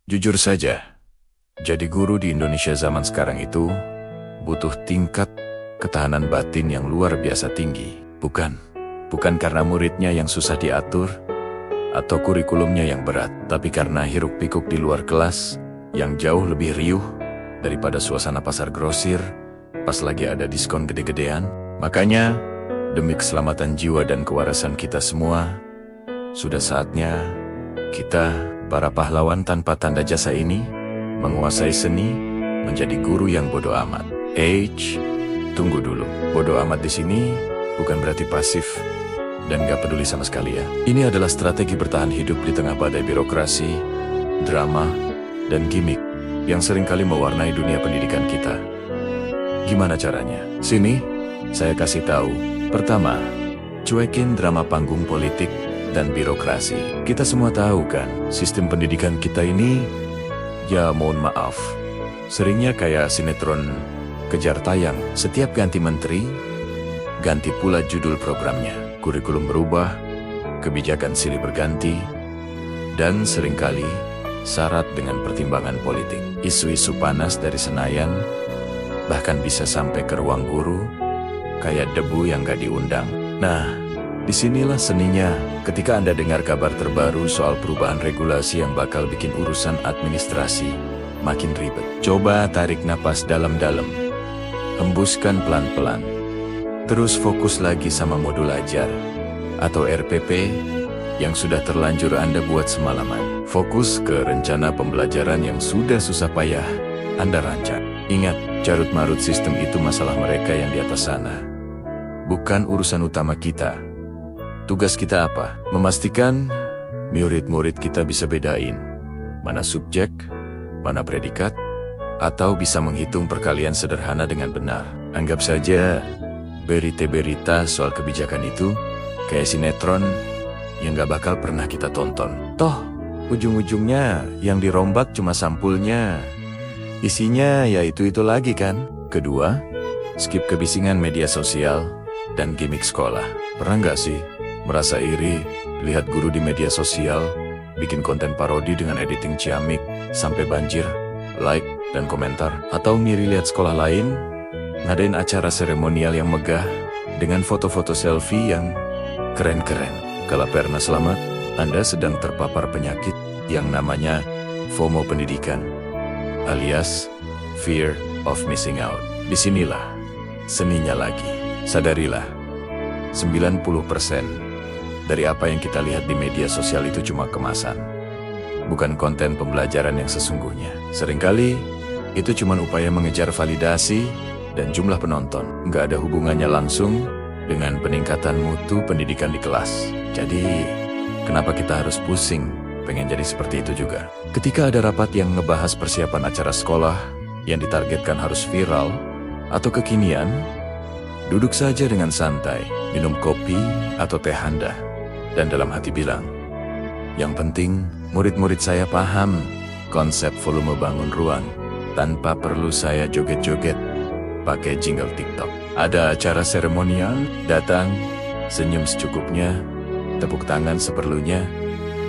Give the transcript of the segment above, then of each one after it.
Jujur saja, jadi guru di Indonesia zaman sekarang itu butuh tingkat ketahanan batin yang luar biasa tinggi. Bukan karena muridnya yang susah diatur atau kurikulumnya yang berat, tapi karena hiruk-pikuk di luar kelas yang jauh lebih riuh daripada suasana pasar grosir pas lagi ada diskon gede-gedean. Makanya, demi keselamatan jiwa dan kewarasan kita semua, sudah saatnya kita, para pahlawan tanpa tanda jasa ini, menguasai seni menjadi guru yang bodoh amat. Tunggu dulu. Bodoh amat di sini bukan berarti pasif dan gak peduli sama sekali ya. Ini adalah strategi bertahan hidup di tengah badai birokrasi, drama, dan gimmick yang seringkali mewarnai dunia pendidikan kita. Gimana caranya? Sini, saya kasih tahu. Pertama, cuekin drama panggung politik dan birokrasi. Kita semua tahu kan, sistem pendidikan kita ini, ya mohon maaf, seringnya kayak sinetron kejar tayang. Setiap ganti menteri, ganti pula judul programnya. Kurikulum berubah, kebijakan silih berganti, dan seringkali syarat dengan pertimbangan politik. Isu-isu panas dari Senayan, bahkan bisa sampai ke ruang guru, kayak debu yang gak diundang. Nah, disinilah seninya ketika Anda dengar kabar terbaru soal perubahan regulasi yang bakal bikin urusan administrasi makin ribet. Coba tarik napas dalam-dalam, hembuskan pelan-pelan, terus fokus lagi sama modul ajar atau RPP yang sudah terlanjur Anda buat semalaman. Fokus ke rencana pembelajaran yang sudah susah payah Anda rancang. Ingat, carut-marut sistem itu masalah mereka yang di atas sana, bukan urusan utama kita. Tugas kita apa? Memastikan murid-murid kita bisa bedain mana subjek, mana predikat, atau bisa menghitung perkalian sederhana dengan benar. Anggap saja berita-berita soal kebijakan itu kayak sinetron yang gak bakal pernah kita tonton. Toh, ujung-ujungnya yang dirombak cuma sampulnya. Isinya ya itu-itu lagi kan? Kedua, skip kebisingan media sosial dan gimmick sekolah. Pernah gak sih merasa iri lihat guru di media sosial bikin konten parodi dengan editing ciamik sampai banjir like dan komentar? Atau ngiri lihat sekolah lain ngadain acara seremonial yang megah dengan foto-foto selfie yang keren-keren? Kalau pernah selamat, Anda sedang terpapar penyakit yang namanya FOMO pendidikan, alias Fear of Missing Out. Disinilah seninya lagi. Sadarilah, 90% dari apa yang kita lihat di media sosial itu cuma kemasan, bukan konten pembelajaran yang sesungguhnya. Seringkali, itu cuma upaya mengejar validasi dan jumlah penonton. Nggak ada hubungannya langsung dengan peningkatan mutu pendidikan di kelas. Jadi, kenapa kita harus pusing pengen jadi seperti itu juga? Ketika ada rapat yang ngebahas persiapan acara sekolah yang ditargetkan harus viral atau kekinian, duduk saja dengan santai, minum kopi atau teh handah, dan dalam hati bilang, yang penting murid-murid saya paham konsep volume bangun ruang tanpa perlu saya joget-joget pakai jingle TikTok. Ada acara seremonial, datang, senyum secukupnya, tepuk tangan seperlunya,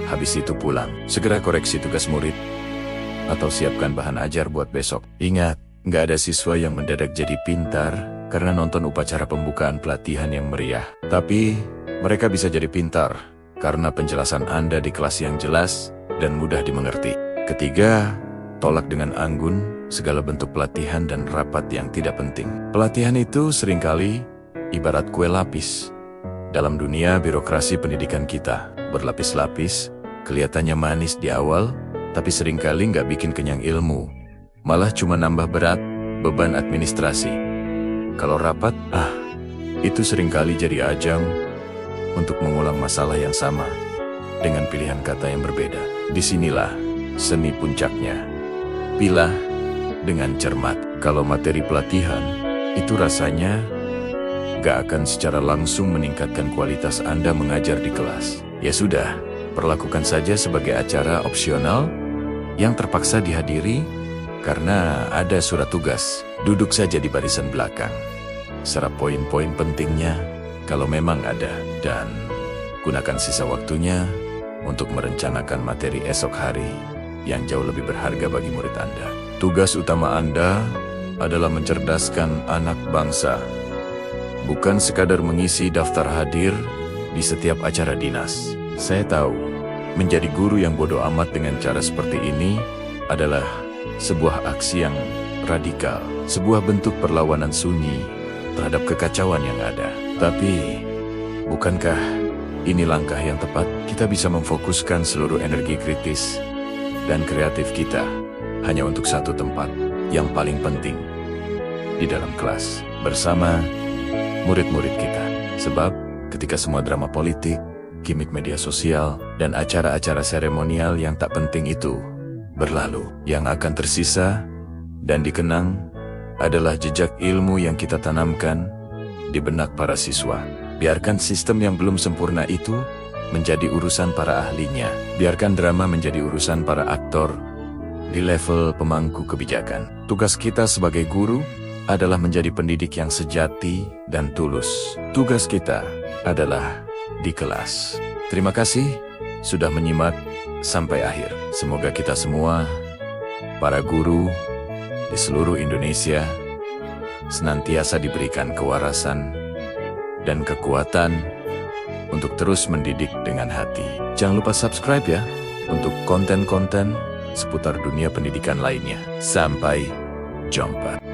habis itu pulang. Segera koreksi tugas murid atau siapkan bahan ajar buat besok. Ingat, nggak ada siswa yang mendadak jadi pintar karena nonton upacara pembukaan pelatihan yang meriah. Tapi mereka bisa jadi pintar karena penjelasan Anda di kelas yang jelas dan mudah dimengerti. Ketiga, tolak dengan anggun segala bentuk pelatihan dan rapat yang tidak penting. Pelatihan itu seringkali ibarat kue lapis dalam dunia birokrasi pendidikan kita. Berlapis-lapis, kelihatannya manis di awal, tapi seringkali nggak bikin kenyang ilmu. Malah cuma nambah berat beban administrasi. Kalau rapat, itu seringkali jadi ajang untuk mengulang masalah yang sama dengan pilihan kata yang berbeda. Disinilah seni puncaknya. Pilah dengan cermat. Kalau materi pelatihan itu rasanya gak akan secara langsung meningkatkan kualitas Anda mengajar di kelas, ya sudah, perlakukan saja sebagai acara opsional yang terpaksa dihadiri karena ada surat tugas. Duduk saja di barisan belakang, serap poin-poin pentingnya kalau memang ada, dan gunakan sisa waktunya untuk merencanakan materi esok hari yang jauh lebih berharga bagi murid Anda. Tugas utama Anda adalah mencerdaskan anak bangsa, bukan sekadar mengisi daftar hadir di setiap acara dinas. Saya tahu, menjadi guru yang bodoh amat dengan cara seperti ini adalah sebuah aksi yang radikal, sebuah bentuk perlawanan sunyi terhadap kekacauan yang ada. Tapi, bukankah ini langkah yang tepat? Kita bisa memfokuskan seluruh energi kritis dan kreatif kita hanya untuk satu tempat yang paling penting, di dalam kelas, bersama murid-murid kita. Sebab, ketika semua drama politik, gimmick media sosial, dan acara-acara seremonial yang tak penting itu berlalu, yang akan tersisa dan dikenang adalah jejak ilmu yang kita tanamkan di benak para siswa. Biarkan sistem yang belum sempurna itu menjadi urusan para ahlinya. Biarkan drama menjadi urusan para aktor di level pemangku kebijakan. Tugas kita sebagai guru adalah menjadi pendidik yang sejati dan tulus. Tugas kita adalah di kelas. Terima kasih sudah menyimak sampai akhir. Semoga kita semua, para guru di seluruh Indonesia, senantiasa diberikan kewarasan dan kekuatan untuk terus mendidik dengan hati. Jangan lupa subscribe ya untuk konten-konten seputar dunia pendidikan lainnya. Sampai jumpa.